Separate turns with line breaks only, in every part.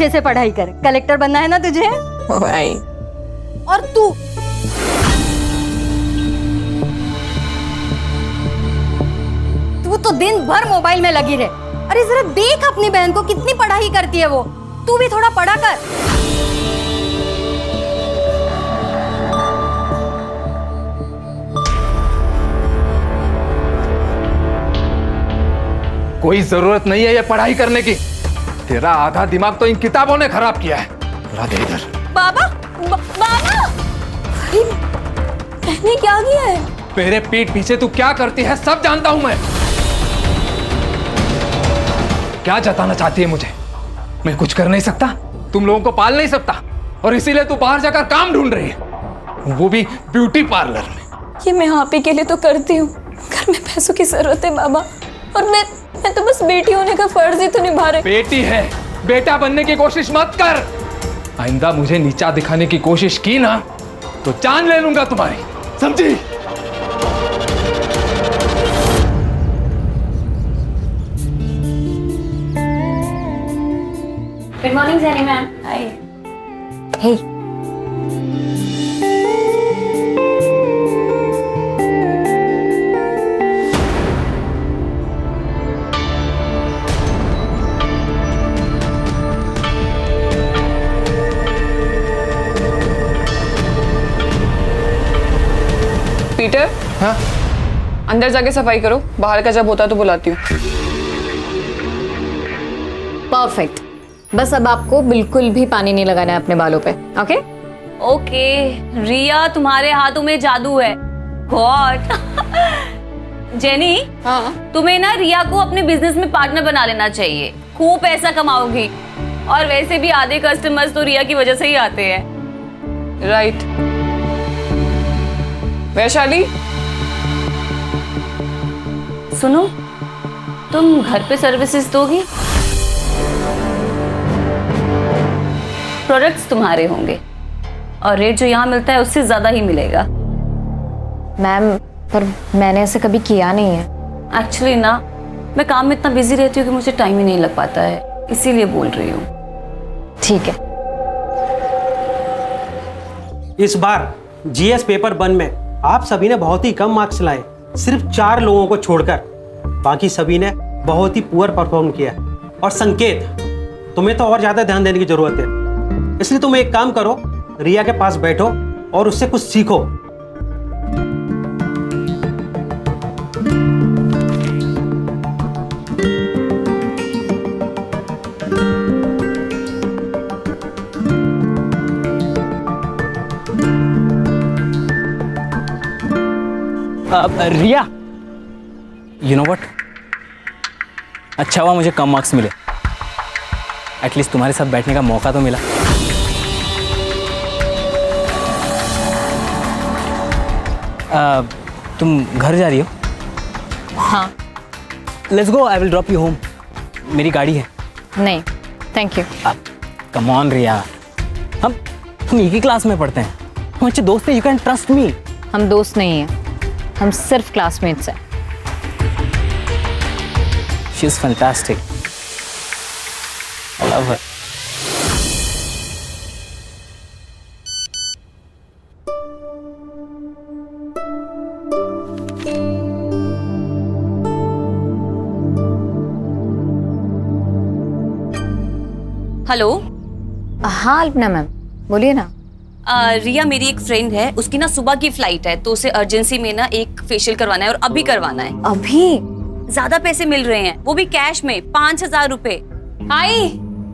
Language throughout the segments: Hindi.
अच्छे से पढ़ाई कर, कलेक्टर बनना है ना तुझे।
भाई
और तू तो दिन भर मोबाइल में लगी रहे। अरे जरा देख अपनी बहन को, कितनी पढ़ाई करती है वो। तू भी थोड़ा पढ़ा कर।
कोई जरूरत नहीं है ये पढ़ाई करने की। तेरा आधा दिमाग तो इन किताबों ने खराब किया है। ला दे इधर।
बाबा, बाबा, मैंने क्या किया है?
मेरे पीठ पीछे तू क्या करती है सब जानता हूं मैं। क्या जताना चाहती है मुझे? मैं कुछ कर नहीं सकता, तुम लोगों को पाल नहीं सकता, और इसीलिए तू बाहर जाकर काम ढूंढ रही है, वो भी ब्यूटी पार्लर में।
ये मैं आप ही के लिए तो करती हूँ, घर में पैसों की जरूरत है बाबा, और मैं तो बस बेटी होने का फर्ज ही तो निभा रही।
बेटी है, बेटा बनने की कोशिश मत कर। आइंदा मुझे नीचा दिखाने की कोशिश की ना तो जान ले लूंगा तुम्हारी, समझी?
Good morning Jenny ma'am. Hi. Hey
Peter,
हाँ?
अंदर जाके सफाई करो, बाहर का जब होता तो बुलाती हूँ।
परफेक्ट। बस अब आपको बिल्कुल भी पानी नहीं लगाना है अपने बालों पे। ओके
ओके रिया, तुम्हारे हाथों में जादू है। गॉड। जेनी,
हाँ,
तुम्हें ना रिया को अपने बिजनेस में पार्टनर बना लेना चाहिए, खूब पैसा कमाओगी। और वैसे भी आधे कस्टमर्स तो रिया की वजह से ही आते हैं।
राइट। वैशाली,
सुनो, तुम घर पे सर्विसेज दोगी? प्रोडक्ट्स तुम्हारे होंगे और रेट जो यहाँ मिलता है उससे ज्यादा ही मिलेगा।
मैम, पर मैंने ऐसे कभी किया नहीं है।
एक्चुअली ना, मैं काम में इतना बिजी रहती हूँ कि मुझे टाइम ही नहीं लग पाता है, इसीलिए बोल रही हूँ।
ठीक है।
इस बार जीएस पेपर 1 में आप सभी ने बहुत ही कम मार्क्स लाए, सिर्फ 4 लोगों को छोड़कर। बाकी सभी ने बहुत ही पुअर परफॉर्म किया। और संकेत, तुम्हें तो और ज्यादा ध्यान देने की जरूरत है, इसलिए तुम एक काम करो, रिया के पास बैठो और उससे कुछ सीखो।
रिया, यू नो व्हाट, अच्छा हुआ मुझे कम मार्क्स मिले, एटलीस्ट तुम्हारे साथ बैठने का मौका तो मिला। तुम घर जा रही हो?
हाँ।
Let's go, I will drop you home. मेरी गाड़ी है।
नहीं, थैंक यू।
कम ऑन रिया, हम एक ही क्लास में पढ़ते हैं, हम अच्छे दोस्त हैं, यू कैन ट्रस्ट मी।
हम दोस्त नहीं हैं, हम सिर्फ क्लासमेट्स हैं।
She is fantastic, I love her.
Hello.
हाँ अल्पना मैम, बोलिए ना।
रिया मेरी एक फ्रेंड है, उसकी ना सुबह की फ्लाइट है, तो उसे अर्जेंसी में ना एक फेशियल करवाना है और अभी करवाना है।
अभी?
ज्यादा पैसे मिल रहे हैं, वो भी कैश में, 5,000 रुपए।
आई,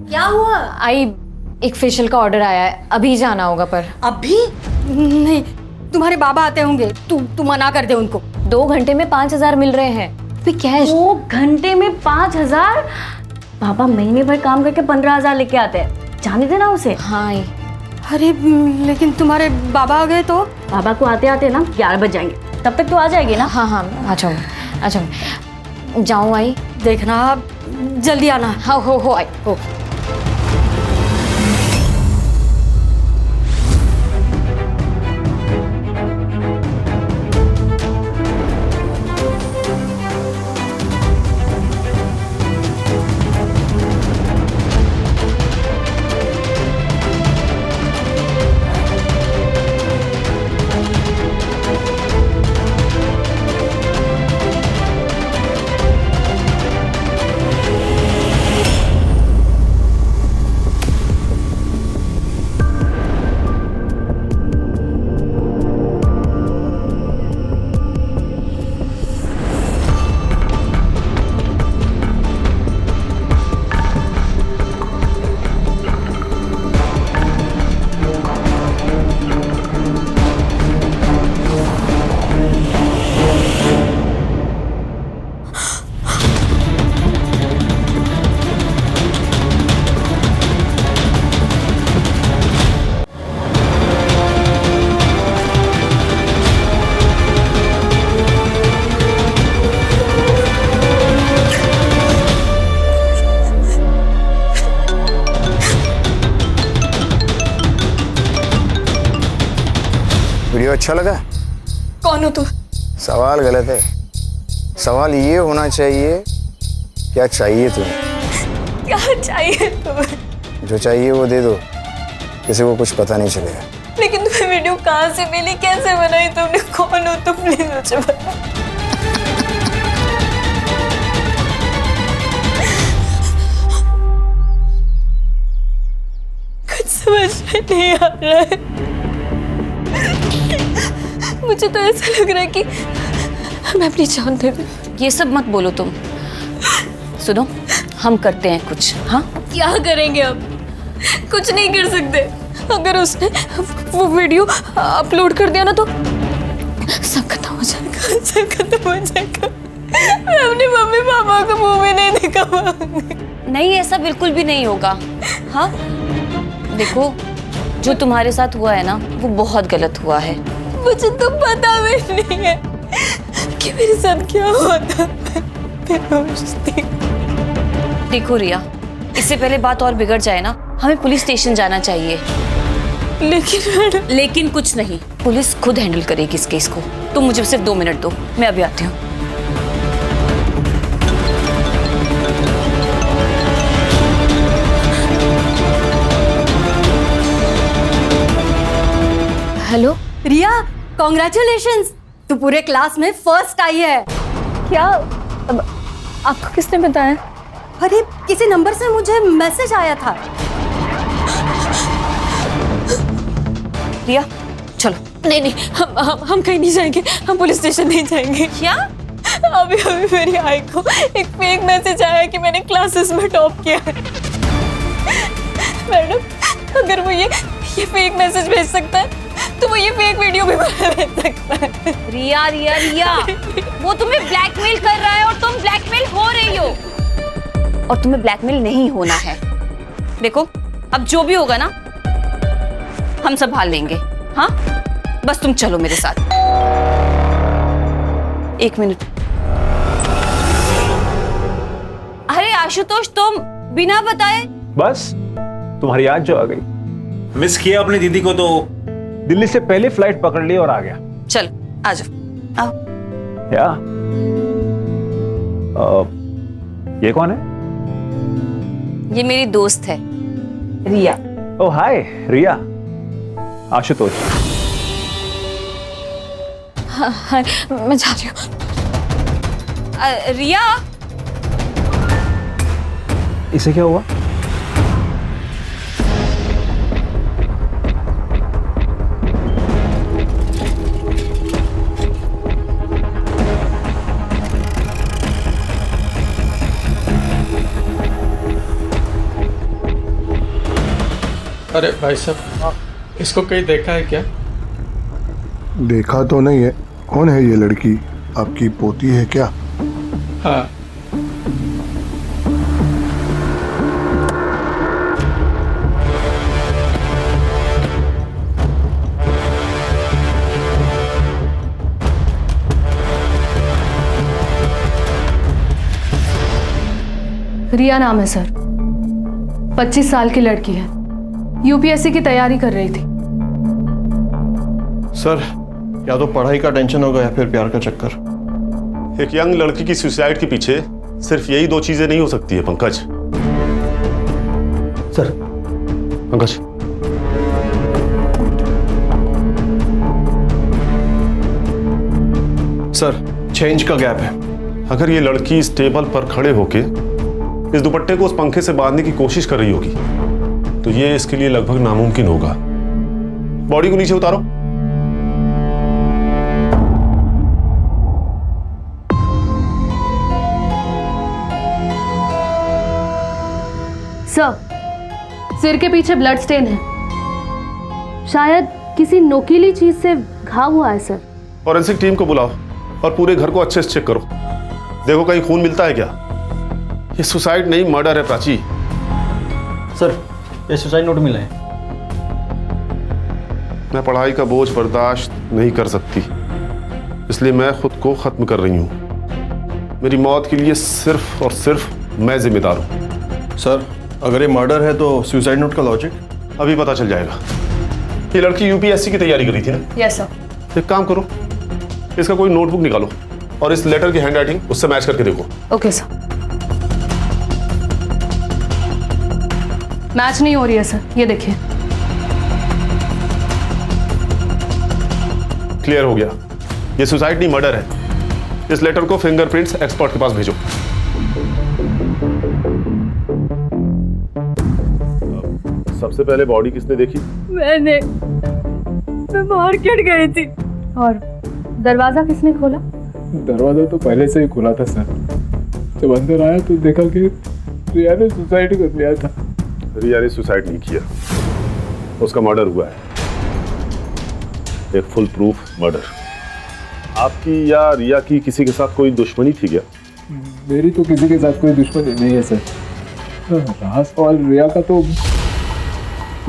क्या हुआ? आई, एक फेशियल का ऑर्डर आया है, अभी जाना होगा। पर
अभी नहीं, तुम्हारे बाबा आते होंगे, तू मना कर दे उनको।
2 घंटे में 5,000 मिल रहे हैं, भी कैश।
2 घंटे में 5,000? बाबा महीने भर काम करके 15,000 लेके आते हैं, जाने देना उसे।
हाँ आई।
अरे लेकिन तुम्हारे बाबा आ गए तो?
बाबा को आते आते ना 11 बज जाएंगे, तब तक तो आ जाएगी ना?
हाँ हाँ, आ जाऊँ, आ जाऊँ। जाऊँ आई?
देखना जल्दी आना।
हाँ, हो आई, हो।
वीडियो अच्छा लगा?
कौन हो तू?
सवाल गलत है। सवाल ये होना चाहिए, क्या चाहिए तुम्हें?
क्या चाहिए तुम्हें?
जो चाहिए वो दे दो, किसी को कुछ पता नहीं चलेगा।
लेकिन तुम्हें वीडियो कहाँ से मिली, कैसे बनाई तुमने, कौन हो तुम, प्लीज मुझे बता। कुछ समझ में नहीं आ रहा है। मुझे तो ऐसा लग रहा है कि मैं अपनी जान दे दूं।
ये सब मत बोलो तुम। सुनो, हम करते हैं कुछ। हाँ,
क्या करेंगे अब? कुछ नहीं कर सकते। अगर उसने वो वीडियो अपलोड कर दिया ना तो सब खत्म हो जाएगा, सब खत्म हो जाएगा। मैं अपने मम्मी पापा को मुंह में नहीं दिखा पाऊंगी।
नहीं, ऐसा बिल्कुल भी नहीं होगा। हाँ, देखो, जो तुम्हारे साथ हुआ है ना वो बहुत गलत हुआ है।
मुझे तो पता भी नहीं है कि मेरे साथ क्या हुआ था। मैं बेहोश थी।
देखो रिया, इससे पहले बात और बिगड़ जाए ना, हमें पुलिस स्टेशन जाना चाहिए। लेकिन कुछ नहीं, पुलिस खुद हैंडल करेगी इस केस को। तुम मुझे सिर्फ 2 मिनट दो, मैं अभी आती हूँ।
हेलो रिया, कॉन्ग्रेचुलेशंस, तू पूरे क्लास में फर्स्ट आई है।
क्या? अब आपको किसने बताया?
अरे किसी नंबर से मुझे मैसेज आया था।
रिया चलो।
नहीं नहीं, हम कहीं नहीं जाएंगे, हम पुलिस स्टेशन नहीं जाएंगे।
क्या?
अभी अभी मेरी आई को एक फेक मैसेज आया कि मैंने क्लासेस में टॉप किया है। मैडम, अगर वो ये फेक मैसेज भेज सकता है तो वो ये फेक वीडियो भी भेज सकता है।
रिया रिया रिया, वो तुम्हें ब्लैकमेल कर रहा है और तुम ब्लैकमेल हो रही हो। और तुम्हें ब्लैकमेल नहीं होना है। देखो, अब जो भी होगा ना हम संभाल लेंगे। हाँ, बस तुम चलो मेरे साथ। 1 मिनट। अरे आशुतोष, तुम बिना बताए?
बस तुम्हारी याद जो आ गई।
मिस किया अपनी दीदी को तो
दिल्ली से पहले फ्लाइट पकड़ ली और आ गया।
चल आ जाओ, आओ।
क्या? ये कौन है?
ये मेरी दोस्त है रिया।
ओह हाय रिया। आशुतोष।
हाँ, मैं जा रही हूँ।
रिया,
इसे क्या हुआ?
अरे भाई साहब, इसको कहीं देखा है क्या?
देखा तो नहीं है। कौन है ये लड़की? आपकी पोती है क्या?
हाँ।
रिया नाम है सर, 25 साल की लड़की है, यूपीएससी की तैयारी कर रही थी।
सर, या तो पढ़ाई का टेंशन होगा या फिर प्यार का चक्कर।
एक यंग लड़की की सुसाइड के पीछे सिर्फ यही 2 चीजें नहीं हो सकती है Pankaj.
Sir.
Pankaj,
sir, change का गैप है।
अगर ये लड़की इस टेबल पर खड़े होके इस दुपट्टे को उस पंखे से बांधने की कोशिश कर रही होगी तो ये इसके लिए लगभग नामुमकिन होगा। बॉडी को नीचे उतारो।
सर, सिर के पीछे ब्लड स्टेन है, शायद किसी नोकीली चीज से घाव हुआ है सर।
फॉरेंसिक टीम को बुलाओ और पूरे घर को अच्छे से चेक करो। देखो कहीं खून मिलता है क्या। ये सुसाइड नहीं, मर्डर है प्राची।
सर, ये सुसाइड नोट मिला है।
मैं पढ़ाई का बोझ बर्दाश्त नहीं कर सकती, इसलिए मैं खुद को खत्म कर रही हूँ। मेरी मौत के लिए सिर्फ और सिर्फ मैं जिम्मेदार हूँ।
सर, अगर ये मर्डर है तो सुसाइड नोट का लॉजिक?
अभी पता चल जाएगा। ये लड़की यूपीएससी की तैयारी कर रही थी ना?
Yes sir.
एक काम करो, इसका कोई नोटबुक निकालो और इस लेटर की हैंडराइटिंग उससे मैच करके देखो।
Okay sir. मैच नहीं हो रही है सर, ये देखिए।
क्लियर हो गया, ये सुसाइड नहीं मर्डर है। इस लेटर को फिंगरप्रिंट्स एक्सपर्ट के पास भेजो। सबसे पहले बॉडी किसने देखी?
मैं मार्केट गई थी। और दरवाजा किसने खोला?
दरवाजा तो पहले से ही खुला था सर। जब अंदर आया तो देखा कि रिया ने सुसाइड कर लिया था।
रिया ने सुसाइड नहीं किया, उसका मर्डर हुआ है, एक फुल प्रूफ मर्डर। आपकी या रिया की किसी के साथ कोई दुश्मनी थी क्या?
मेरी तो किसी के साथ कोई दुश्मनी नहीं है सर। रहा सवाल रिया का, तो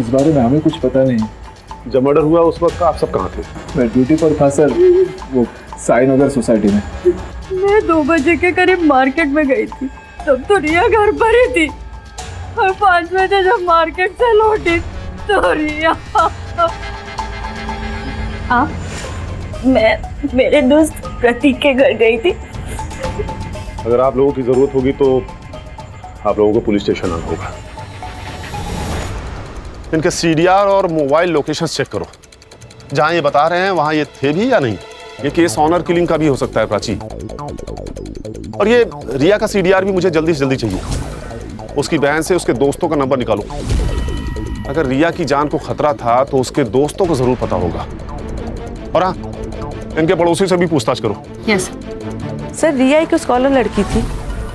इस बारे में हमें कुछ पता नहीं।
जब मर्डर हुआ उस वक्त आप सब कहाँ थे?
मैं ड्यूटी पर था सर, वो साई नगर सोसाइटी में।
मैं 2 बजे के करीब मार्केट में गई थी, तब तो रिया घर पर ही थी। और 5 बजे जब मार्केट से लौटी तो रिया। आप? मैं मेरे दोस्त प्रतीक के घर गई थी।
अगर आप लोगों की जरूरत होगी तो आप लोगों को पुलिस स्टेशन आना होगा। इनके सीडीआर और मोबाइल लोकेशन चेक करो, जहां ये बता रहे हैं वहां ये थे भी या नहीं। ये केस ऑनर किलिंग का भी हो सकता है प्राची। और ये रिया का सीडीआर भी मुझे जल्दी से जल्दी चाहिए। उसकी बहन से उसके दोस्तों का नंबर निकालो। अगर रिया की जान को खतरा था तो उसके दोस्तों को जरूर पता होगा। और हाँ, इनके पड़ोसी से भी पूछताछ करो।
यस
सर, रिया एक स्कॉलर लड़की थी,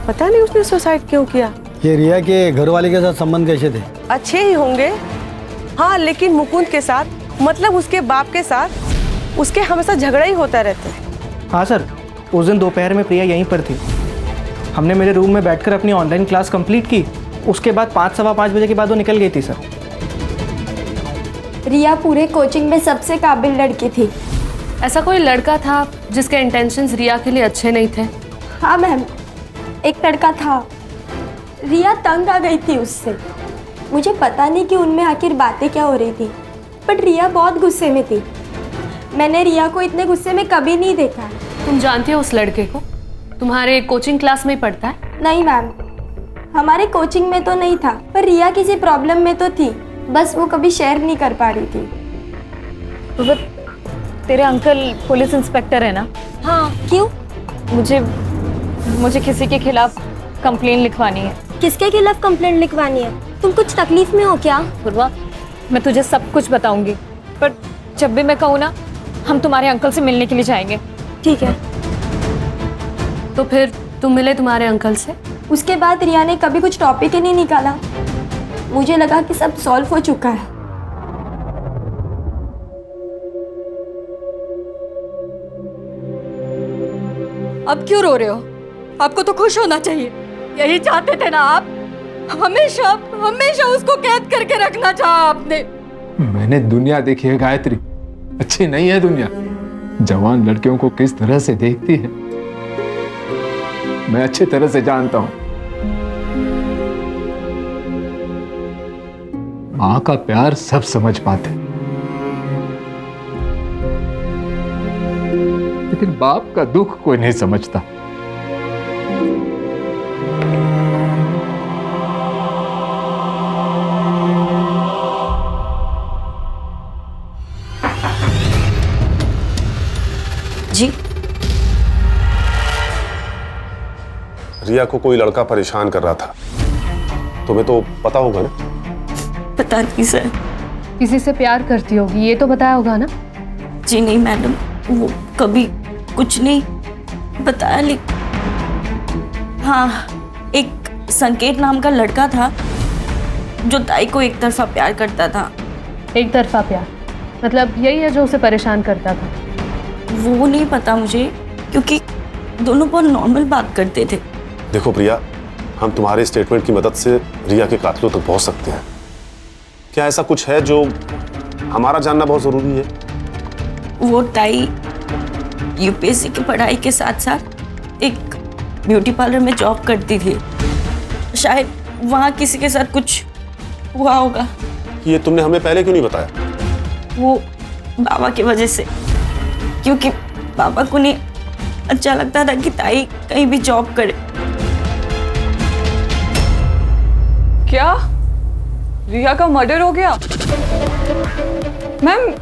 पता नहीं उसने सुसाइड क्यों किया।
ये रिया के घर वाले के साथ संबंध कैसे थे?
अच्छे ही होंगे, हाँ, लेकिन मुकुंद के साथ, मतलब उसके बाप के साथ, उसके हमेशा झगड़ा ही होता रहता है।
हाँ सर, उस दिन दोपहर में प्रिया यहीं पर थी। हमने मेरे रूम में बैठकर अपनी ऑनलाइन क्लास कंप्लीट की। उसके बाद 5 सवा 5 बजे के बाद वो निकल गई थी सर।
रिया पूरे कोचिंग में सबसे काबिल लड़की थी।
ऐसा कोई लड़का था जिसके इंटेंशंस रिया के लिए अच्छे नहीं थे?
हाँ मैम, एक लड़का था। रिया तंग आ गई थी उससे। मुझे पता नहीं कि उनमें आखिर बातें क्या हो रही थी, बट रिया बहुत गुस्से में थी। मैंने रिया को इतने गुस्से में कभी नहीं देखा।
तुम जानती हो उस लड़के को? तुम्हारे कोचिंग क्लास में ही पढ़ता है?
नहीं मैम, हमारे कोचिंग में तो नहीं था, पर रिया किसी प्रॉब्लम में तो थी, बस वो कभी शेयर नहीं कर पा रही थी।
तो तेरे अंकल पुलिस इंस्पेक्टर है ना?
हाँ, क्यों?
मुझे किसी के खिलाफ कंप्लेन लिखवानी है।
किसके खिलाफ कंप्लेंट लिखवानी है? तुम कुछ तकलीफ में हो क्या?
पूर्वा, मैं तुझे सब कुछ बताऊंगी, पर जब भी मैं कहूँ ना, हम तुम्हारे अंकल से मिलने के लिए जाएंगे।
ठीक है।
तो फिर तुम मिले तुम्हारे अंकल से?
उसके बाद रिया ने कभी कुछ टॉपिक ही नहीं निकाला। मुझे लगा कि सब सॉल्व हो चुका है। अब क्यों रो रहे हो? आपको तो खुश होना चाहिए। यही चाहते थे ना आप? हमेशा हमेशा उसको कैद करके रखना चाहा आपने।
मैंने दुनिया देखी है गायत्री, अच्छी नहीं है दुनिया। जवान लड़कियों को किस तरह से देखती है मैं अच्छी तरह से जानता हूं। मां का प्यार सब समझ पाते, लेकिन बाप का दुख कोई नहीं समझता।
जी,
रिया को कोई लड़का परेशान कर रहा था, तुम्हें तो पता होगा ना?
पता नहीं सर।
किसी से प्यार करती होगी, ये तो बताया होगा ना?
जी नहीं मैडम, वो कभी कुछ नहीं बताया। लेकिन हाँ, एक संकेत नाम का लड़का था जो ताई को एक तरफा प्यार करता था।
एक तरफा प्यार मतलब यही है जो उसे परेशान करता था?
वो नहीं पता मुझे, क्योंकि दोनों बहुत नॉर्मल बात करते थे।
देखो प्रिया, हम तुम्हारे स्टेटमेंट की मदद से रिया के कातिलों तक पहुंच सकते हैं। क्या ऐसा कुछ है जो हमारा जानना बहुत जरूरी है?
वो ताई यूपीएससी की पढ़ाई के साथ साथ एक ब्यूटी पार्लर में जॉब करती थी। शायद वहाँ किसी के साथ कुछ हुआ होगा।
ये तुमने हमें पहले क्यों नहीं बताया?
वो बाबा की वजह से। क्योंकि पापा को नहीं अच्छा लगता था कि ताई कहीं भी जॉब करे।
क्या रिया का मर्डर हो गया? मैम,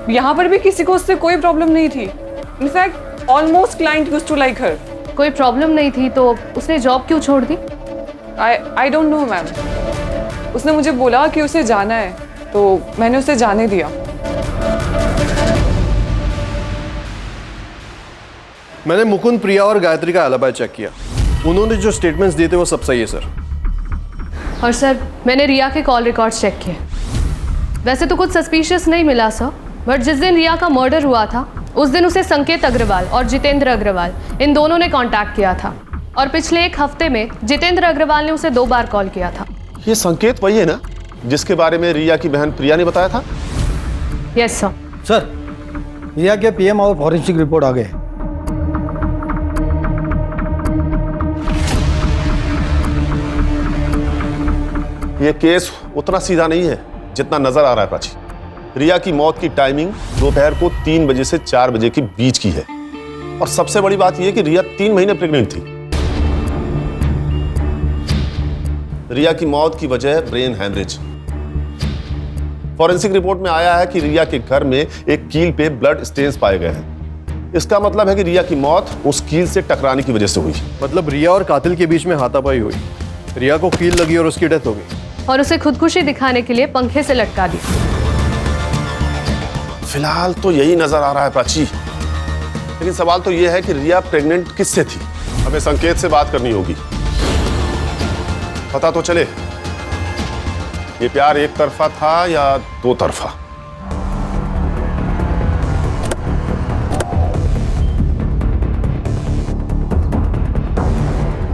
यहाँ पर भी किसी को उससे कोई प्रॉब्लम नहीं थी। In fact almost client used to like her.
कोई प्रॉब्लम नहीं थी तो उसने जॉब क्यों छोड़ दी?
I don't know ma'am. उसने मुझे बोला कि उसे जाना है तो मैंने उसे जाने दिया।
मैंने मुकुंद, प्रिया और गायत्री का एलिबी चेक किया। उन्होंने जो स्टेटमेंट्स दिए थे वो सब सही है सर।
और सर, मैंने रिया के कॉल रिकॉर्ड्स चेक किए। वैसे तो कुछ सस्पिशियस नहीं मिला सर, बट जिस दिन रिया का मर्डर हुआ था उस दिन उसे संकेत अग्रवाल और जितेंद्र अग्रवाल इन दोनों ने कांटेक्ट किया था। और पिछले एक हफ्ते में जितेंद्र अग्रवाल ने उसे 2 बार कॉल किया था।
ये संकेत वही है ना जिसके बारे में रिया की बहन प्रिया ने बताया था?
Yes sir.
सर, रिया के पीएम और फॉरेंसिक रिपोर्ट आ गए।
ये केस उतना सीधा नहीं है जितना नजर आ रहा है प्राची। रिया की मौत की टाइमिंग दोपहर को 3 बजे से 4 बजे के बीच की है। और सबसे बड़ी बात यह कि रिया 3 महीने प्रेग्नेंट थी। रिया की मौत की वजह ब्रेन हैमरेज। फॉरेंसिक रिपोर्ट में आया है कि रिया के घर में एक कील पे ब्लड स्टेन्स पाए गए हैं। इसका मतलब है कि रिया की मौत उस कील से टकराने की वजह से हुई।
मतलब रिया और कातिल के बीच में हाथापाई हुई, रिया को कील लगी और उसकी डेथ हो गई।
और उसे खुदकुशी दिखाने के लिए पंखे से लटका दी।
फिलहाल तो यही नजर आ रहा है प्राची, लेकिन सवाल तो यह है कि रिया प्रेग्नेंट किससे थी? हमें संकेत से बात करनी होगी। पता तो चले ये प्यार एक तरफा था या 2 तरफा।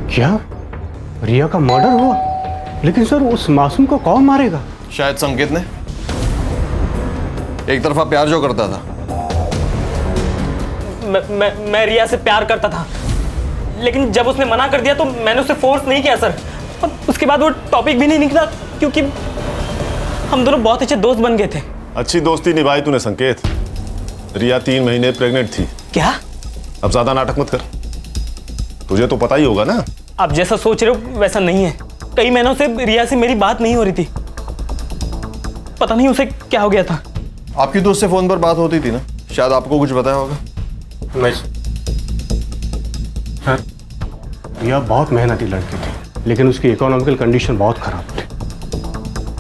क्या रिया का मर्डर हुआ? लेकिन सर, उस मासूम को कौन मारेगा?
शायद संकेत ने। एक तरफा प्यार जो करता था।
मैं रिया से प्यार करता था, लेकिन जब उसने मना कर दिया तो मैंने उसे फोर्स नहीं किया सर। और उसके बाद वो टॉपिक भी नहीं निकला, क्योंकि हम दोनों बहुत अच्छे दोस्त बन गए थे।
अच्छी दोस्ती निभाई तूने संकेत। रिया 3 महीने प्रेग्नेंट थी।
क्या?
अब ज्यादा नाटक मत कर, तुझे तो पता ही होगा ना।
आप जैसा सोच रहे हो वैसा नहीं है। कई महीनों से रिया से मेरी बात नहीं हो रही थी। पता नहीं उसे क्या हो गया था।
आपकी दोस्त से फोन पर बात होती थी ना, शायद आपको कुछ बताया होगा।
नहीं सर, रिया बहुत मेहनती लड़की थी, लेकिन उसकी इकोनॉमिकल कंडीशन बहुत खराब थी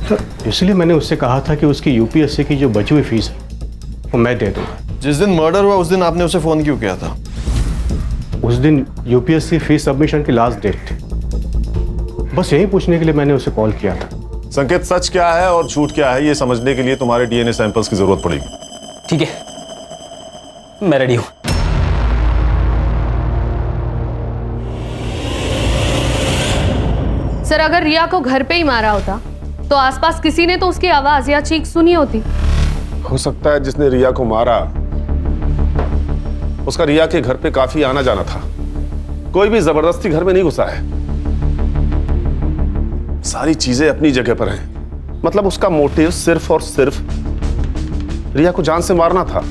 सर। इसलिए मैंने उससे कहा था कि उसकी यूपीएससी की जो बची हुई फीस है वो मैं दे दूंगा।
जिस दिन मर्डर हुआ उस दिन आपने उसे फोन क्यों किया था?
उस दिन यूपीएससी फीस सबमिशन की लास्ट डेट थी। बस यही पूछने के लिए मैंने उसे कॉल किया था।
संकेत, सच क्या है और झूठ क्या है ये समझने के लिए तुम्हारे डीएनए सैंपल्स की जरूरत पड़ेगी।
ठीक है, मैं रेडी हूं।
सर, अगर रिया को घर पे ही मारा होता तो आसपास किसी ने तो उसकी आवाज या चीख सुनी होती।
हो सकता है जिसने रिया को मारा उसका रिया के घर पे काफी आना जाना था। कोई भी जबरदस्ती घर में नहीं घुसा है। सारी चीजें अपनी जगह पर हैं। मतलब उसका मोटिव सिर्फ और सिर्फ रिया को जान से मारना था।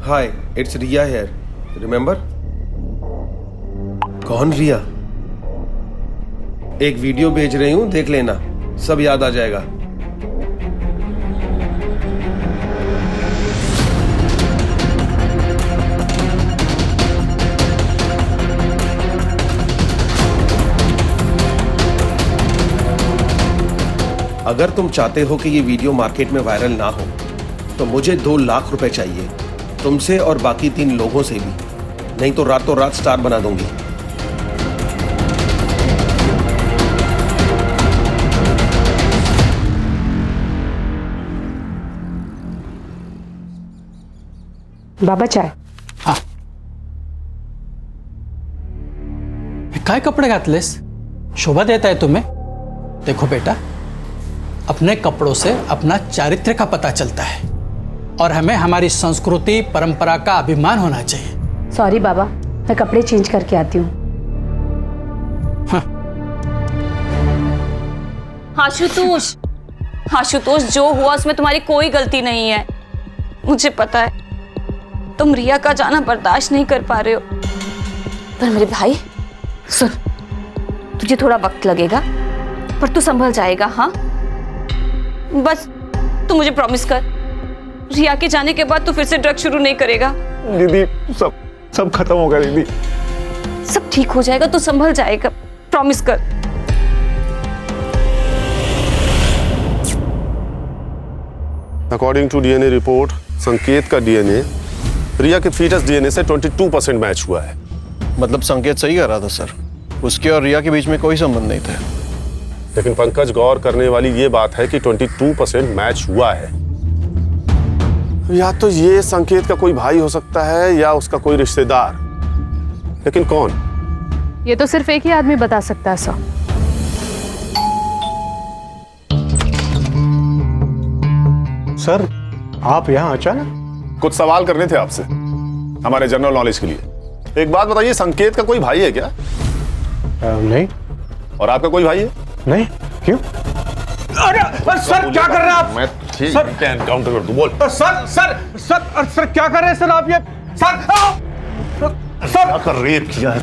हाय, इट्स रिया हियर, रिमेंबर? कौन रिया? एक वीडियो भेज रही हूं, देख लेना, सब याद आ जाएगा। अगर तुम चाहते हो कि ये वीडियो मार्केट में वायरल ना हो तो मुझे 2 लाख रुपए चाहिए, तुमसे और बाकी 3 लोगों से भी, नहीं तो रातों रात स्टार बना दूंगी।
बाबा चाय।
हाँ, काय कपडे घातलेस? शोभा देता है तुम्हें? देखो बेटा, अपने कपड़ों से अपना चारित्र्य का पता चलता है और हमें हमारी संस्कृति परंपरा का अभिमान होना चाहिए।
सॉरी बाबा, मैं कपड़े चेंज करके आती हूँ।
आशुतोष, आशुतोष, जो हुआ उसमें तुम्हारी कोई गलती नहीं है। मुझे पता है तुम रिया का जाना बर्दाश्त नहीं कर पा रहे हो, पर मेरे भाई सुन, तुझे थोड़ा वक्त लगेगा पर तू संभल जाएगा। हाँ, बस तू मुझे प्रॉमिस कर, रिया के जाने के बाद तू फिर से ड्रग शुरू नहीं करेगा।
दीदी सब खत्म होगा दीदी,
सब ठीक हो जाएगा, तू संभल जाएगा, प्रॉमिस कर।
अकॉर्डिंग टू डीएनए रिपोर्ट, संकेत का डीएनए रिया के फीटस डीएनए से 22% मैच हुआ है।
मतलब संकेत सही कह रहा था सर, उसके और रिया के बीच में कोई संबंध नहीं था।
लेकिन पंकज, गौर करने वाली ये बात है कि 22% मैच हुआ है। या तो ये संकेत का कोई भाई हो सकता है या उसका कोई रिश्तेदार, लेकिन कौन?
ये तो सिर्फ एक ही आदमी बता सकता है सर।
सर, आप यहाँ अचानक?
कुछ सवाल करने थे आपसे हमारे जनरल नॉलेज के लिए। एक बात बताइए, संकेत का कोई भाई है क्या?
नहीं।
और आपका कोई भाई है?
नहीं। क्यों? अरे सर, क्या कर रहे हैं आप?
मैं
सर
एनकाउंटर कर दूं, बोल।
सर सर सर सर क्या कर रहे हैं सर आप? ये सर
कर रेप किया है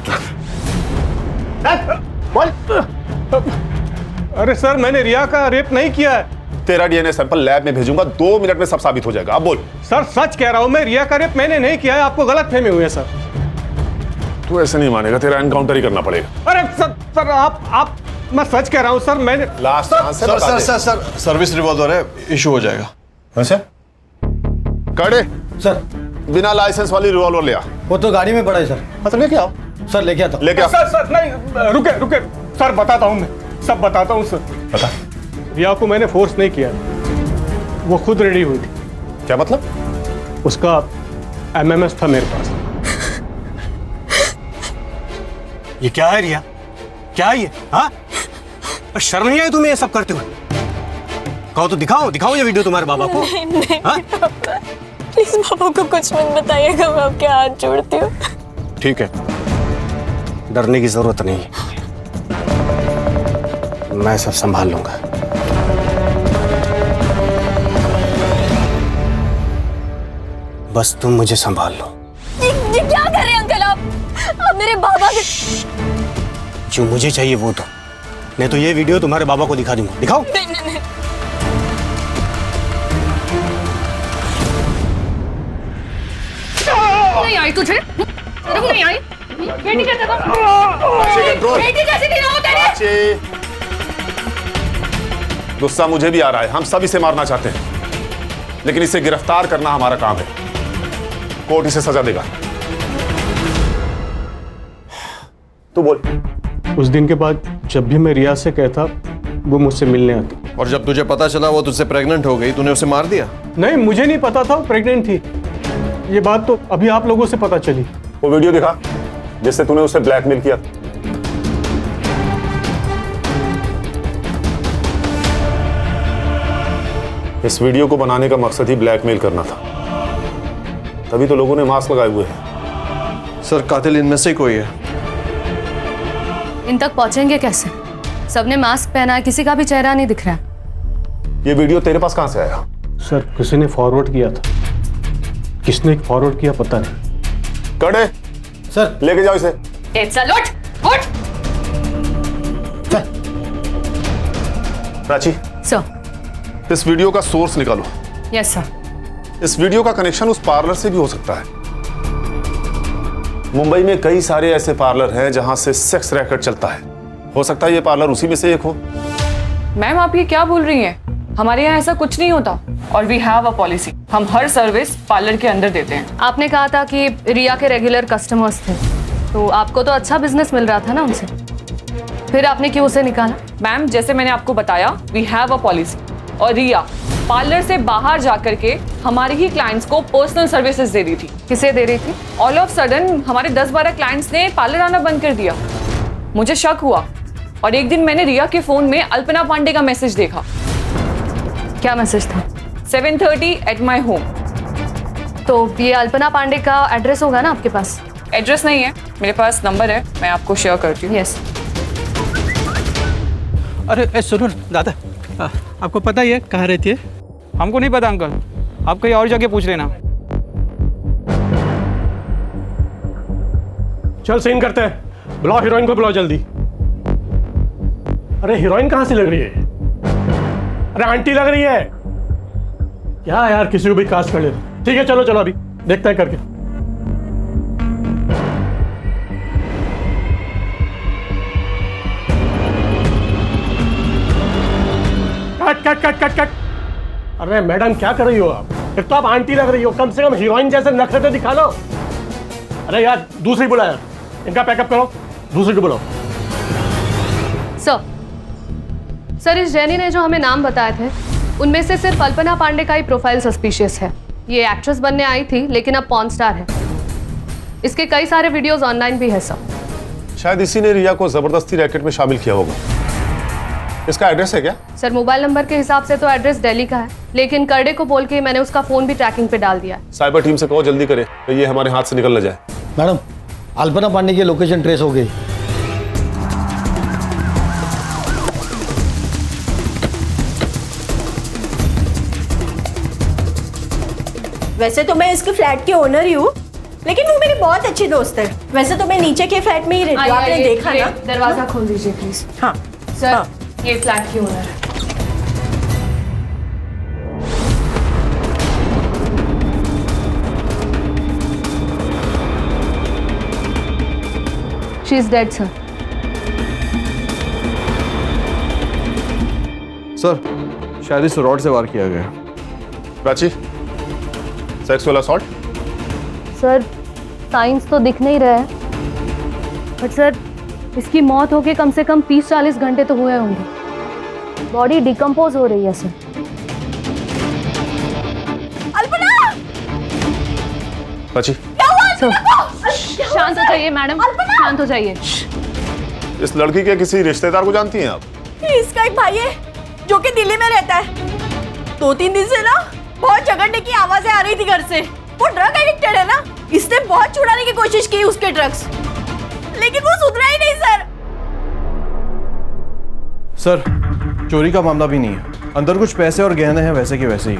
अरे सर, मैंने रिया का रेप नहीं किया है।
तेरा डीएनए सैंपल लैब में भेजूंगा, 2 मिनट में सब साबित हो जाएगा। अब बोल।
सर सच कह रहा हूं मैं, रिया का रेप मैंने नहीं किया है, आपको गलतफहमी हुई है सर।
तू ऐसे नहीं मानेगा, तेरा एनकाउंटर ही करना पड़ेगा।
अरे सर आप मैं सच कह रहा हूं सर, मैंने
लास्ट
सर सर्विस रिवॉल्वर है, इशू हो जाएगा।
अच्छा कड़े
सर,
बिना लाइसेंस वाली रिवॉल्वर ले आ।
वो तो गाड़ी में पड़ा है सर।
अच्छा लेके आओ।
सर लेके आता हूं।
लेके आओ।
सर नहीं, रुके सर, बताता हूं मैं, सब बताता हूं सर।
बता।
रिया को मैंने फोर्स नहीं किया, वो खुद रेडी हुई थी।
क्या मतलब?
उसका एमएमएस था मेरे पास। ये क्या है रिया? क्या है ये? हाँ, शर्म नहीं आई तुम्हें ये सब करते हुए? कहो तो दिखाओ ये वीडियो तुम्हारे बाबा को।
नहीं प्लीज पापा को कुछ मत बताइएगा, मैं आपके हाथ जोड़ती हूँ।
ठीक है, डरने की जरूरत नहीं है, मैं सब संभाल लूंगा। बस तुम मुझे संभाल लो।
ये क्या कर रहे हैं अंकल आप मेरे बाबा के।
जो मुझे चाहिए वो दो, नहीं तो ये वीडियो तुम्हारे बाबा को दिखा दूंगा। दिखाओ।
नहीं। नहीं आई तुझे? नहीं आई? बेटी कैसे बेटी कैसे नहीं रहा तेरे?
गुस्सा मुझे भी आ रहा है, हम सब इसे मारना चाहते हैं, लेकिन इसे गिरफ्तार करना हमारा काम है। कोर्ट इसे सजा देगा। तू बोल।
उस दिन के बाद जब भी मैं रिया से कहता, वो मुझसे मिलने आती।
और जब तुझे पता चला वो तुझसे प्रेग्नेंट हो गई, तूने उसे मार दिया?
नहीं, मुझे नहीं पता था प्रेग्नेंट थी। ये बात तो अभी आप लोगों से पता चली।
वो वीडियो दिखा जिससे तूने उसे ब्लैकमेल किया। इस वीडियो को बनाने का मकसद ही ब्लैकमेल करना था, तभी तो लोगों ने मास्क लगाए हुए हैं।
सर, कातिल इनमें से कोई है।
इन तक पहुंचेंगे कैसे? सबने मास्क पहना है, किसी का भी चेहरा नहीं दिख रहा।
ये वीडियो तेरे पास कहां से आया?
सर, किसी ने फॉरवर्ड किया था। किसने फॉरवर्ड किया पता नहीं।
कड़े
सर,
लेके जाओ इसे।
चल उठ।
प्राची
सर।
इस वीडियो का सोर्स निकालो।
Yes sir.
इस वीडियो का कनेक्शन उस पार्लर से भी हो सकता है। मुंबई में कई सारे ऐसे पार्लर हैं जहां से सेक्स रैकेट चलता है, हो सकता है ये पार्लर उसी में से एक हो।
मैम आप ये क्या बोल रही हैं? हमारे यहाँ ऐसा कुछ नहीं होता, और वी हैव अ पॉलिसी, हम हर सर्विस पार्लर के अंदर देते हैं।
आपने कहा था कि रिया के रेगुलर कस्टमर्स थे, तो आपको तो अच्छा बिजनेस मिल रहा था ना उनसे, फिर आपने क्यों उसे निकाला?
मैम जैसे मैंने आपको बताया, वी हैव अ पॉलिसी, और रिया पार्लर से बाहर जाकर के हमारे ही क्लाइंट्स को पर्सनल सर्विसेज दे रही थी।
किसे दे रही थी?
ऑल ऑफ सडन हमारे 10-12 क्लाइंट्स ने पार्लर आना बंद कर दिया। मुझे शक हुआ, और एक दिन मैंने रिया के फोन में अल्पना पांडे का मैसेज देखा।
क्या मैसेज था?
7:30 एट माई होम।
तो ये अल्पना पांडे का एड्रेस होगा ना आपके पास?
एड्रेस नहीं है मेरे पास, नंबर है, मैं आपको शेयर करती हूँ।
यस।
अरे सुनो दादा, आपको पता ही है कहाँ रहती है?
हमको नहीं पता अंकल, आप कहीं और जाके पूछ लेना।
चल सीन करते हैं, बुलाओ हीरोइन को, बुलाओ जल्दी। अरे हीरोइन कहाँ से लग रही है? अरे आंटी लग रही है क्या यार, किसी को भी कास्ट कर ले। ठीक है चलो चलो अभी देखते हैं करके। Cut cut cut cut cut. अरे मैडम क्या कर रही हो आप? एक तो आप आंटी लग रही हो, कम से कम हीरोइन जैसे नखरे तो दिखा लो। अरे यार दूसरी बुला यार, इनका पैकअप करो, दूसरी को बुलाओ।
सर इस जेनी ने जो हमें नाम बताए थे उनमें से सिर्फ अल्पना पांडे का ही प्रोफाइल सस्पिशियस है। ये एक्ट्रेस बनने आई थी लेकिन अब पॉर्न स्टार है। इसके कई सारे वीडियोस ऑनलाइन भी है सर।
शायद इसी ने रिया को जबरदस्ती रैकेट में शामिल किया होगा। इसका एड्रेस है क्या?
सर मोबाइल नंबर के हिसाब से तो एड्रेस दिल्ली का है, लेकिन करडे को बोल के मैंने उसका फोन भी ट्रैकिंग पे डाल दिया।
साइबर टीम से कहो जल्दी करे तो ये हमारे हाथ से निकल न जाए।
मैडम अल्पना पांडे की लोकेशन ट्रेस हो गई।
वैसे तो मैं इसके फ्लैट की ओनर ही हूँ, लेकिन वो मेरी बहुत अच्छी दोस्त है। वैसे तो मैं नीचे के फ्लैट में ही रहती हूँ, आपने देखा ना।
दरवाजा खोल दीजिए प्लीज।
हाँ
सर
हाँ।
ये फ्लैट की ओनर है। She is dead sir.
Sir शायद इस रॉड से वार किया गया।
Prachi, sexual assault?
Sir science तो दिख नहीं रहा है, बट सर इसकी मौत होके कम से कम 30-40 घंटे तो हुए होंगे। बॉडी डिकम्पोज हो रही है सर।
अल्पना!
प्राची,
शांत हो जाइए मैडम, शांत हो जाइए।
इस लड़की के किसी रिश्तेदार को जानती हैं आप?
इसका एक भाई है जो कि दिल्ली में रहता है। 2-3 दिन से ना बहुत झगड़ने की आवाजें आ रही थी घर से। वो ड्रग एडिक्टेड है ना, इसने बहुत छुड़ाने की कोशिश की उसके ड्रग्स, लेकिन वो सुधरा ही नहीं सर।
सर चोरी का मामला भी नहीं है, अंदर कुछ पैसे और गहने हैं वैसे के वैसे ही।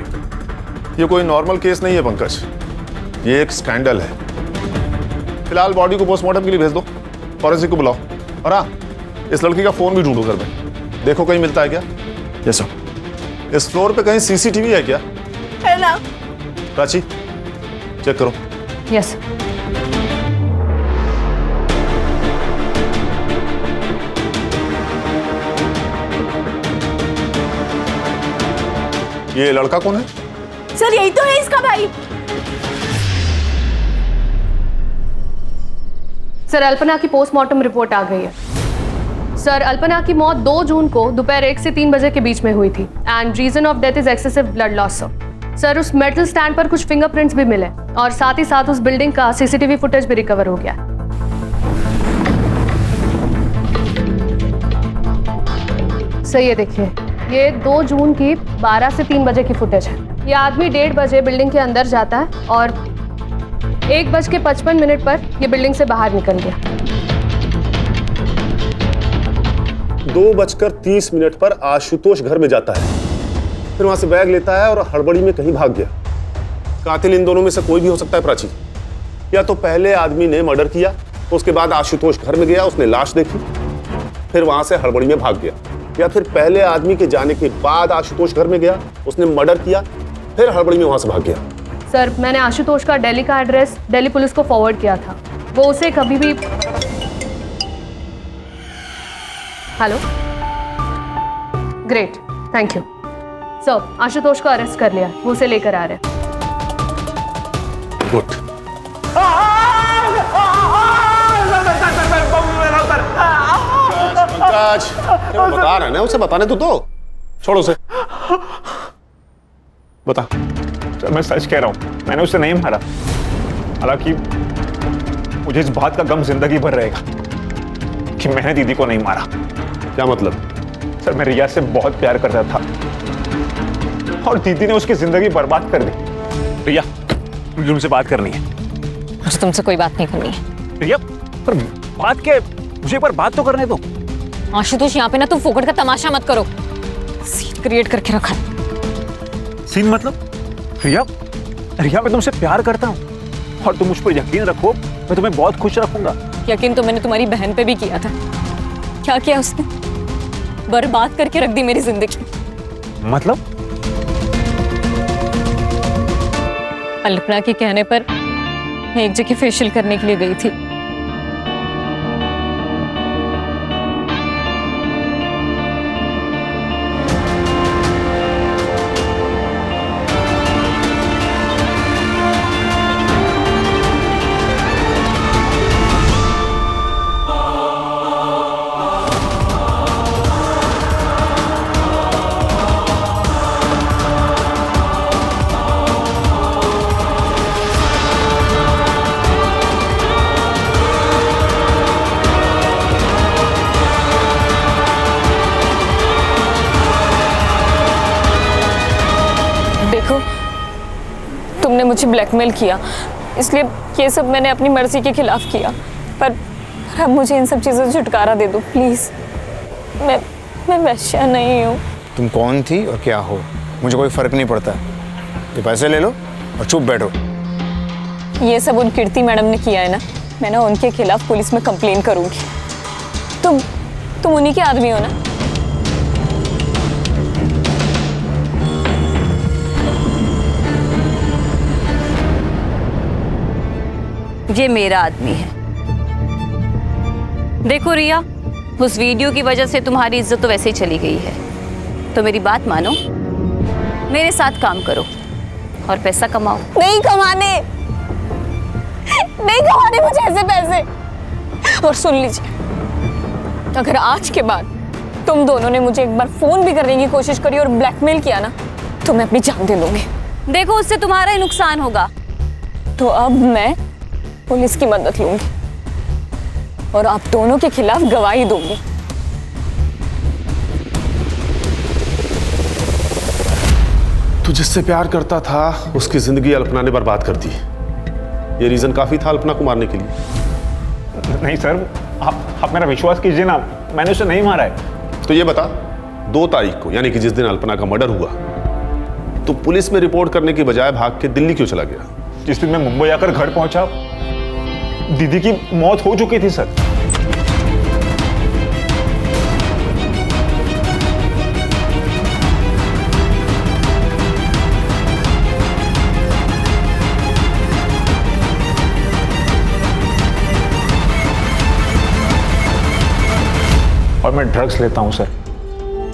ये कोई नॉर्मल केस नहीं है पंकज, ये एक स्कैंडल है। फिलहाल बॉडी को पोस्टमार्टम के लिए भेज दो, फॉरेंसिक को बुलाओ, और हाँ इस लड़की का फोन भी ढूंढो घर में, देखो कहीं मिलता है क्या।
Yes sir.
इस फ्लोर पे कहीं सीसीटीवी है क्या?
है ना।
प्राची चेक करो।
यस।
ये लड़का कौन है?
सर यही तो है इसका भाई।
सर अल्पना की पोस्टमार्टम रिपोर्ट आ गई है। सर अल्पना की मौत 2 जून को दोपहर 1 से 3 बजे के बीच में हुई थी and reason of death is excessive blood loss. Sir उस मेटल स्टैंड पर कुछ फिंगरप्रिंट्स भी मिले और साथ ही साथ उस बिल्डिंग का सीसीटीवी फुटेज भी रिकवर हो गया। सर ये देखिए, ये 2 जून की 12 से 3 बजे की फुटेज है। ये आदमी 1:30 बजे बिल्डिंग के अंदर जाता है और 1:55 पर ये बिल्डिंग से बाहर निकल गया।
2:30 पर आशुतोष घर में जाता है, फिर वहां से बैग लेता है और हड़बड़ी में कहीं भाग गया। कातिल इन दोनों में से कोई भी हो सकता है प्राची। या तो पहले आदमी ने मर्डर किया, उसके बाद आशुतोष घर में गया, उसने लाश देखी, फिर वहां से हड़बड़ी में भाग गया, या फिर पहले आदमी के जाने के बाद आशुतोष घर में गया, उसने मर्डर किया, फिर हड़बड़ी में वहां से भाग गया।
सर मैंने आशुतोष का दिल्ली का एड्रेस दिल्ली पुलिस को फॉरवर्ड किया था। वो उसे कभी भी। Hello, great, thank you sir. Ashutosh को अरेस्ट कर लिया, वो उसे लेकर आ रहे हैं।
गुड। पंकज, वो बता रहा है ना, उसे बताने तो छोड़ो उसे। बता।
मैं सच कह रहा हूँ, मैंने उसे नहीं मारा। हालांकि मुझे इस बात का गम जिंदगी भर रहेगा कि मैंने दीदी को नहीं मारा।
क्या मतलब?
सर मैं रिया से बहुत प्यार करता था और दीदी ने उसकी जिंदगी बर्बाद कर दी। रिया, मुझे तुमसे बात करनी है।
मुझे तुमसे कोई बात नहीं करनी है।
रिया, पर बात क्या? मुझे एक बार बात तो करने दो।
आशुतोष, यहाँ पे ना तुम फोकट का तमाशा मत करो। सीन क्रिएट करके रखा है।
सीन मतलब? रिया, रिया मैं तुमसे प्यार करता हूँ और तुम मुझ पर यकीन रखो, मैं तुम्हें बहुत खुश रखूंगा।
यकीन तो मैंने तुम्हारी बहन पे भी किया था। क्या किया उसने? बर्बाद करके रख दी मेरी जिंदगी।
मतलब?
अल्पना के कहने पर मैं एक जगह फेशियल करने के लिए गई थी। देखो, तुमने मुझे ब्लैकमेल किया, इसलिए ये सब मैंने अपनी मर्जी के खिलाफ किया। पर अब मुझे इन सब चीज़ों से छुटकारा दे दो प्लीज़। मैं वैश्या नहीं हूँ।
तुम कौन थी और क्या हो, मुझे कोई फर्क नहीं पड़ता। ये पैसे ले लो और चुप बैठो।
ये सब उन कीर्ति मैडम ने किया है ना, मैं ना उनके खिलाफ पुलिस में कंप्लेन करूँगी। तुम उन्हीं के आदमी हो ना? ये मेरा आदमी है। देखो रिया, उस वीडियो की वजह से तुम्हारी इज्जत तो वैसे ही चली गई है, तो मेरी बात मानो, मेरे साथ काम करो और पैसा कमाओ। नहीं कमाने मुझे ऐसे पैसे। और सुन लीजिए, अगर आज के बाद तुम दोनों ने मुझे एक बार फोन भी करने की कोशिश करी और ब्लैकमेल किया ना, तो मैं अपनी जान दे लूंगी। देखो, उससे तुम्हारा ही नुकसान होगा। तो अब मैं पुलिस की मदद लूंगी और आप दोनों के खिलाफ गवाही दूंगी।
तू जिससे प्यार करता था उसकी जिंदगी अल्पना ने बर्बाद कर दी। ये रीजन काफी था अल्पना को मारने के लिए।
नहीं सर, आप मेरा विश्वास कीजिए ना, मैंने उसे नहीं मारा है।
तो ये बता, 2 तारीख को यानी कि जिस दिन अल्पना का मर्डर हुआ, तो पुलिस में रिपोर्ट करने की बजाय भाग के दिल्ली क्यों चला गया?
जिस दिन मैं मुंबई आकर घर पहुंचा, दीदी की मौत हो चुकी थी सर। और मैं ड्रग्स लेता हूं सर,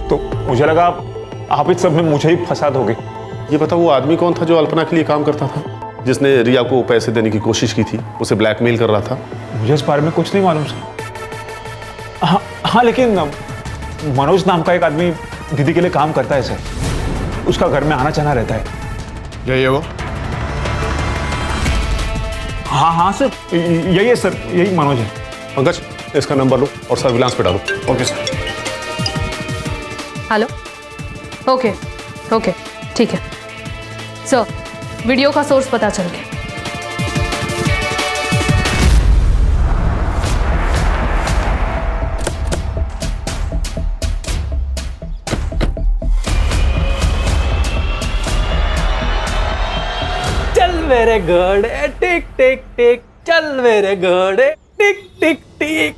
तो मुझे लगा आप इस सब में मुझे ही फंसा दोगे।
ये बता, वो आदमी कौन था जो अल्पना के लिए काम करता था, जिसने रिया को पैसे देने की कोशिश की थी, उसे ब्लैकमेल कर रहा था?
मुझे इस बारे में कुछ नहीं मालूम सर। हाँ, लेकिन मनोज नाम का एक आदमी दीदी के लिए काम करता है सर। उसका घर में आना जाना रहता है।
यही है वो?
हाँ सर, यही है सर, यही मनोज है।
पंकज, इसका नंबर लो और सर्विलांस पे डालो। Okay sir.
हेलो, ओके, ठीक है सर। वीडियो का सोर्स पता चल गया।
चल मेरे घोड़े टिक टिक टिक, चल मेरे घोड़े टिक टिक टिक।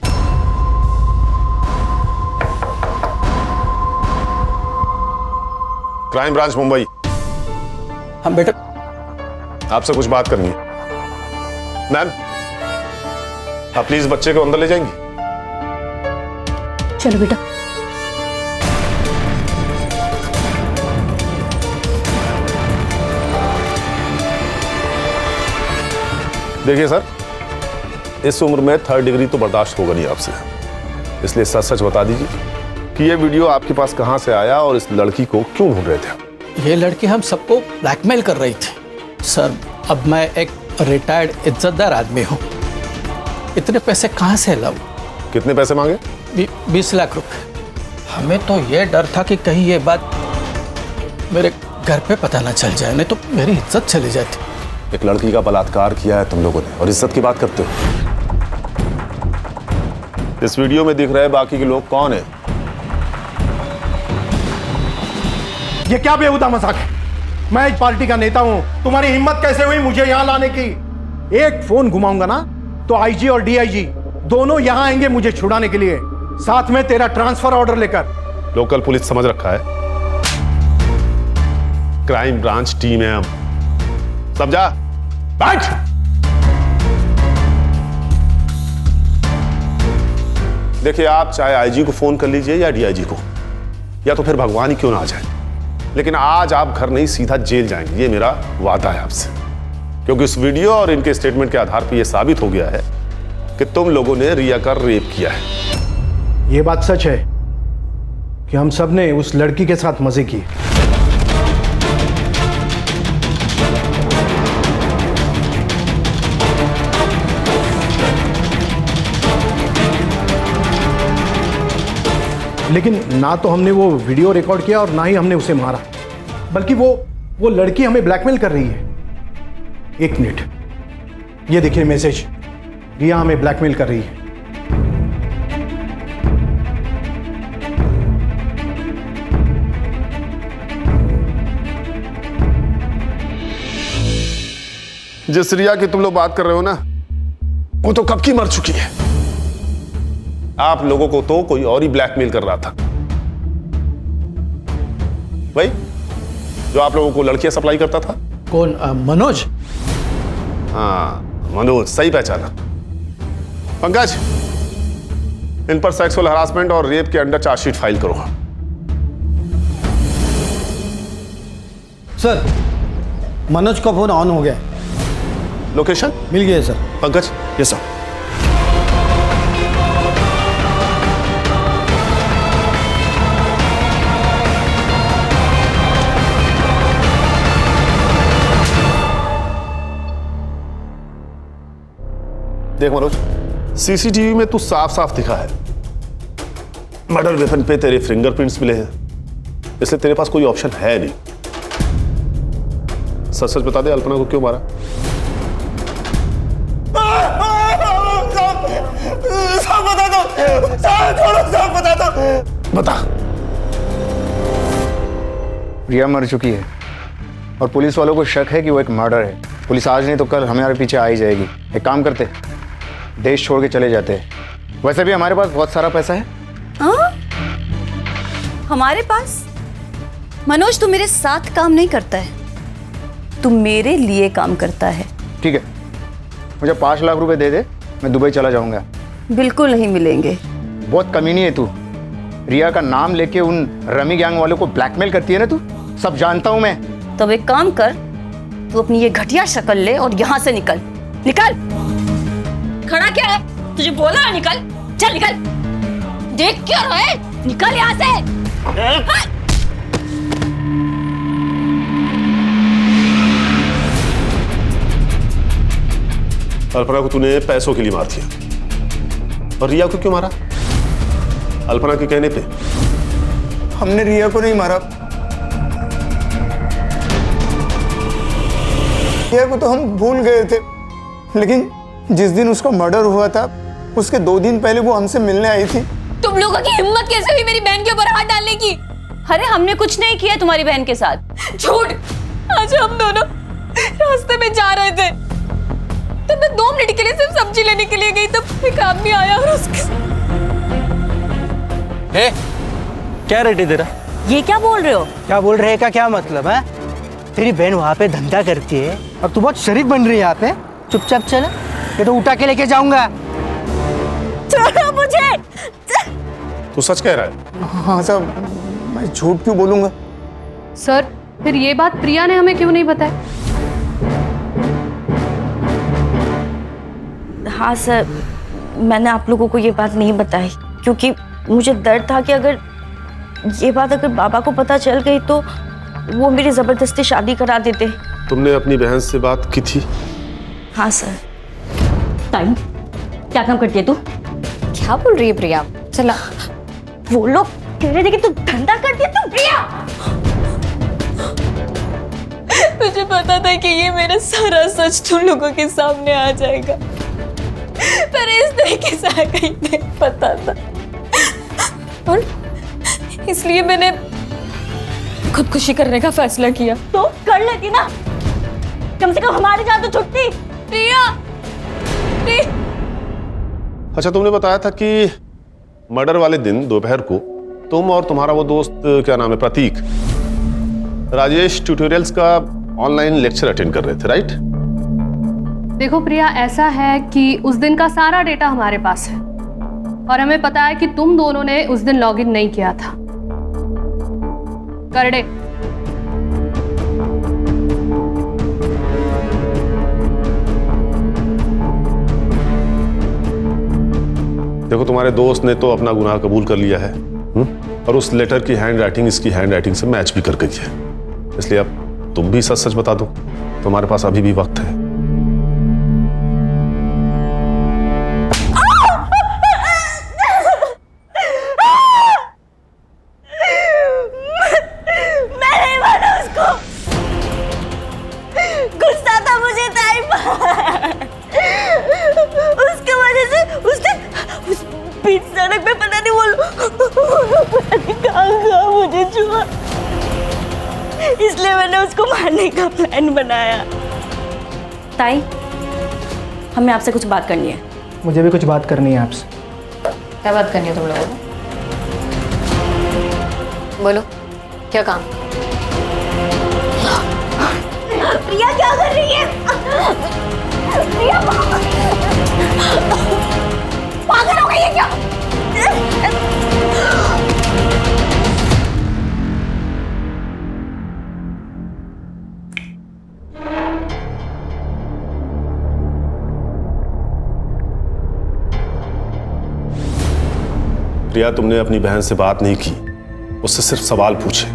Crime branch Mumbai.
हम बेटा,
आपसे कुछ बात करनी है। मैम, आप प्लीज बच्चे को अंदर ले जाएंगी?
चलो बेटा।
देखिए सर, इस उम्र में 3rd डिग्री तो बर्दाश्त होगा नहीं आपसे, इसलिए सच सच बता दीजिए कि ये वीडियो आपके पास कहां से आया और इस लड़की को क्यों ढूंढ रहे थे?
ये लड़की हम सबको ब्लैकमेल कर रही थी सर। अब मैं एक रिटायर्ड इज्जतदार आदमी हूँ, इतने पैसे कहाँ से लाऊं?
कितने पैसे मांगे?
20 लाख रुपए। हमें तो ये डर था कि कहीं ये बात मेरे घर पे पता ना चल जाए, नहीं तो मेरी इज्जत चली जाती।
एक लड़की का बलात्कार किया है तुम लोगों ने और इज्जत की बात करते हो? इस वीडियो में दिख रहे बाकी के लोग कौन है?
ये क्या बेहुदा मजाक है? मैं एक पार्टी का नेता हूं, तुम्हारी हिम्मत कैसे हुई मुझे यहां लाने की? एक फोन घुमाऊंगा ना तो आईजी और डीआईजी दोनों यहां आएंगे मुझे छुड़ाने के लिए, साथ में तेरा ट्रांसफर ऑर्डर लेकर।
लोकल पुलिस समझ रखा है, क्राइम ब्रांच टीम है हम, समझा? बैठ। देखिए, आप चाहे आईजी को फोन कर लीजिए या डीआईजी को, या तो फिर भगवान ही क्यों ना आ जाए, लेकिन आज आप घर नहीं सीधा जेल जाएंगे, ये मेरा वादा है आपसे। क्योंकि इस वीडियो और इनके स्टेटमेंट के आधार पर यह साबित हो गया है कि तुम लोगों ने रिया का रेप किया है।
यह बात सच है कि हम सब ने उस लड़की के साथ मजे किए। लेकिन ना तो हमने वो वीडियो रिकॉर्ड किया और ना ही हमने उसे मारा, बल्कि वो लड़की हमें ब्लैकमेल कर रही है। एक मिनट, ये देखिए मैसेज, रिया हमें ब्लैकमेल कर रही है।
जिस रिया की तुम लोग बात कर रहे हो ना, वो तो कब की मर चुकी है। आप लोगों को तो कोई और ही ब्लैकमेल कर रहा था, भाई जो आप लोगों को लड़कियां सप्लाई करता था।
कौन? मनोज?
हाँ, मनोज, सही पहचाना। पंकज, इन पर सेक्सुअल हरासमेंट और रेप के अंडर चार्जशीट फाइल करो।
सर, मनोज का फोन ऑन हो गया।
लोकेशन
मिल गया सर।
पंकज? Yes sir. देख मनोज, सीसीटीवी में तू साफ साफ दिखा है, मर्डर वेपन पे तेरे फिंगरप्रिंट्स मिले हैं, इसलिए तेरे पास कोई ऑप्शन है नहीं। सच सच बता दे, अल्पना को क्यों मारा?
सब बता दो, सब बता दो।
बता।
रिया मर चुकी है और पुलिस वालों को शक है कि वो एक मर्डर है। पुलिस आज नहीं तो कल हमारे पीछे आ ही जाएगी। एक काम करते, देश छोड़ के चले जाते हैं। वैसे भी हमारे पास बहुत सारा पैसा है।
हाँ? हमारे पास? मनोज, तू मेरे साथ काम नहीं करता है, तू मेरे लिए काम करता है।
ठीक है, मुझे 5 लाख रुपए दे दे, मैं दुबई चला जाऊंगा।
बिल्कुल नहीं मिलेंगे।
बहुत कमीनी है तू। रिया का नाम लेके उन रमी गैंग वालों को ब्लैकमेल करती है ना तू, सब जानता हूं मैं।
तो एक काम कर, तू अपनी ये घटिया शक्ल ले और यहाँ से निकल। निकल। खड़ा क्या है? तुझे बोला ना निकल। चल निकल। देख क्या रहा है? निकल यहाँ से।
अल्पना को तूने पैसों के लिए मार दिया, और रिया को क्यों मारा? अल्पना के कहने पे।
हमने रिया को नहीं मारा, रिया को तो हम भूल गए थे, लेकिन जिस दिन उसका मर्डर हुआ था उसके 2 दिन पहले वो हमसे मिलने आई थी।
तुम लोगों की हिम्मत कैसे हुई मेरी बहन के ऊपर हाथ डालने की? अरे हमने कुछ नहीं किया तुम्हारी बहन के साथ। झूठ। आज हम दोनों रास्ते में जा रहे थे, तो मैं 2 मिनट के लिए सिर्फ सब्जी लेने के लिए गई, तब एक आदमी आया और उसके।
क्या रेट है तेरा?
ये क्या बोल रहे हो?
क्या बोल रहे का क्या मतलब है? तेरी बहन वहाँ पे धंधा करती है और तू बहुत शरीफ बन रही है यहाँ पे। चुपचाप चल, ये तो उठा के लेके जाऊंगा।
छोड़ो मुझे।
तू सच कह रहा है?
हाँ साहब, मैं झूठ क्यों बोलूंगा?
सर, फिर ये बात प्रिया ने हमें क्यों नहीं बताई?
हाँ सर, मैंने आप लोगों को ये बात नहीं बताई क्योंकि मुझे डर था कि अगर ये बात बाबा को पता चल गई तो वो मेरी जबरदस्ती शादी करा देते।
तुमने अपनी बहन से बात की थी?
हाँ सर।
टाइम क्या काम करती है तू? क्या बोल रही है प्रिया? चला, वो लोग कह रहे थे कि तू धंधा करती है। तू प्रिया,
मुझे पता था कि ये मेरा सारा सच तुम लोगों के सामने आ जाएगा, पर इस तरीके से कहीं नहीं पता था, और इसलिए मैंने खुदकुशी करने का फैसला किया।
तो कर लेती ना, कम से कम हमारी जान तो छुटती।
रिया,
अच्छा, तुमने बताया था कि मर्डर वाले दिन दोपहर को तुम और तुम्हारा वो दोस्त, क्या नाम है, प्रतीक, राजेश ट्यूटोरियल्स का ऑनलाइन लेक्चर अटेंड कर रहे थे, राइट?
देखो प्रिया, ऐसा है कि उस दिन का सारा डेटा हमारे पास है और हमें पता है कि तुम दोनों ने उस दिन लॉगिन नहीं किया था। करडे,
देखो, तुम्हारे दोस्त ने तो अपना गुनाह कबूल कर लिया है, और उस लेटर की हैंड राइटिंग इसकी हैंड राइटिंग से मैच भी कर गई है, इसलिए अब तुम भी सच सच बता दो, तुम्हारे पास अभी भी वक्त है।
मैं नहीं माना उसको, गुस्सा था मुझे ताई पर। उसके वजह से उसने उस बीच सड़क पे पता नहीं वो कहाँ मुझे छुआ, इसलिए मैंने उसको मारने का प्लान बनाया। ताई, हमें आपसे कुछ बात करनी है।
मुझे भी कुछ बात करनी है आपसे।
क्या बात करनी है तुम लोगों को? बोलो, क्या काम?
प्रिया क्या कर रही है? प्रिया पागल हो गई है क्या?
प्रिया, तुमने अपनी बहन से बात नहीं की, उससे सिर्फ सवाल पूछे।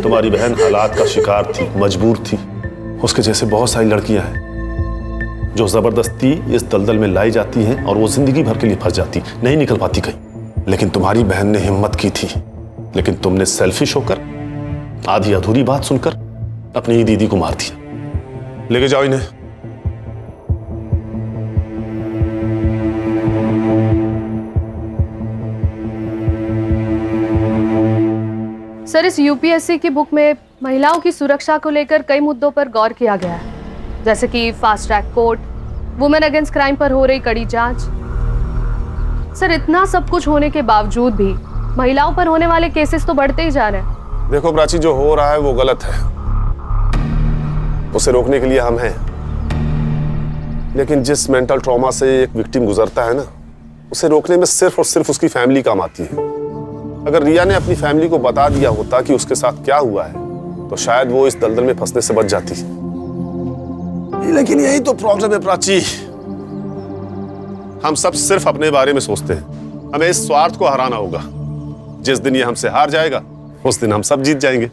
तुम्हारी बहन हालात का शिकार थी, मजबूर थी। उसके जैसे बहुत सारी लड़कियां हैं जो जबरदस्ती इस दलदल में लाई जाती हैं और वो जिंदगी भर के लिए फंस जाती, नहीं निकल पाती कहीं। लेकिन तुम्हारी बहन ने हिम्मत की थी, लेकिन तुमने सेल्फिश होकर आधी अधूरी बात सुनकर अपनी ही दीदी को मार दिया। लेके जाओ इन्हें।
सर, इस यूपीएससी की बुक में महिलाओं की सुरक्षा को लेकर कई मुद्दों पर गौर किया गया है, जैसे कि fast track court, women against crime पर हो रही कड़ी जांच। सर, इतना सब कुछ होने के बावजूद भी महिलाओं पर होने वाले केसेस तो बढ़ते ही जा रहे हैं।
देखो प्राची, जो हो रहा है वो गलत है, उसे रोकने के लिए हम हैं। लेकिन जिस मेंटल ट्रॉमा से एक विक्टिम गुजरता है ना, उसे रोकने में सिर्फ और सिर्फ उसकी फैमिली काम आती है। अगर रिया ने अपनी फैमिली को बता दिया होता कि उसके साथ क्या हुआ है, तो शायद वो इस दलदल में फंसने से बच जाती। लेकिन यही तो प्रॉब्लम है प्राची, हम सब सिर्फ अपने बारे में सोचते हैं। हमें इस स्वार्थ को हराना होगा। जिस दिन ये हमसे हार जाएगा, उस दिन हम सब जीत जाएंगे।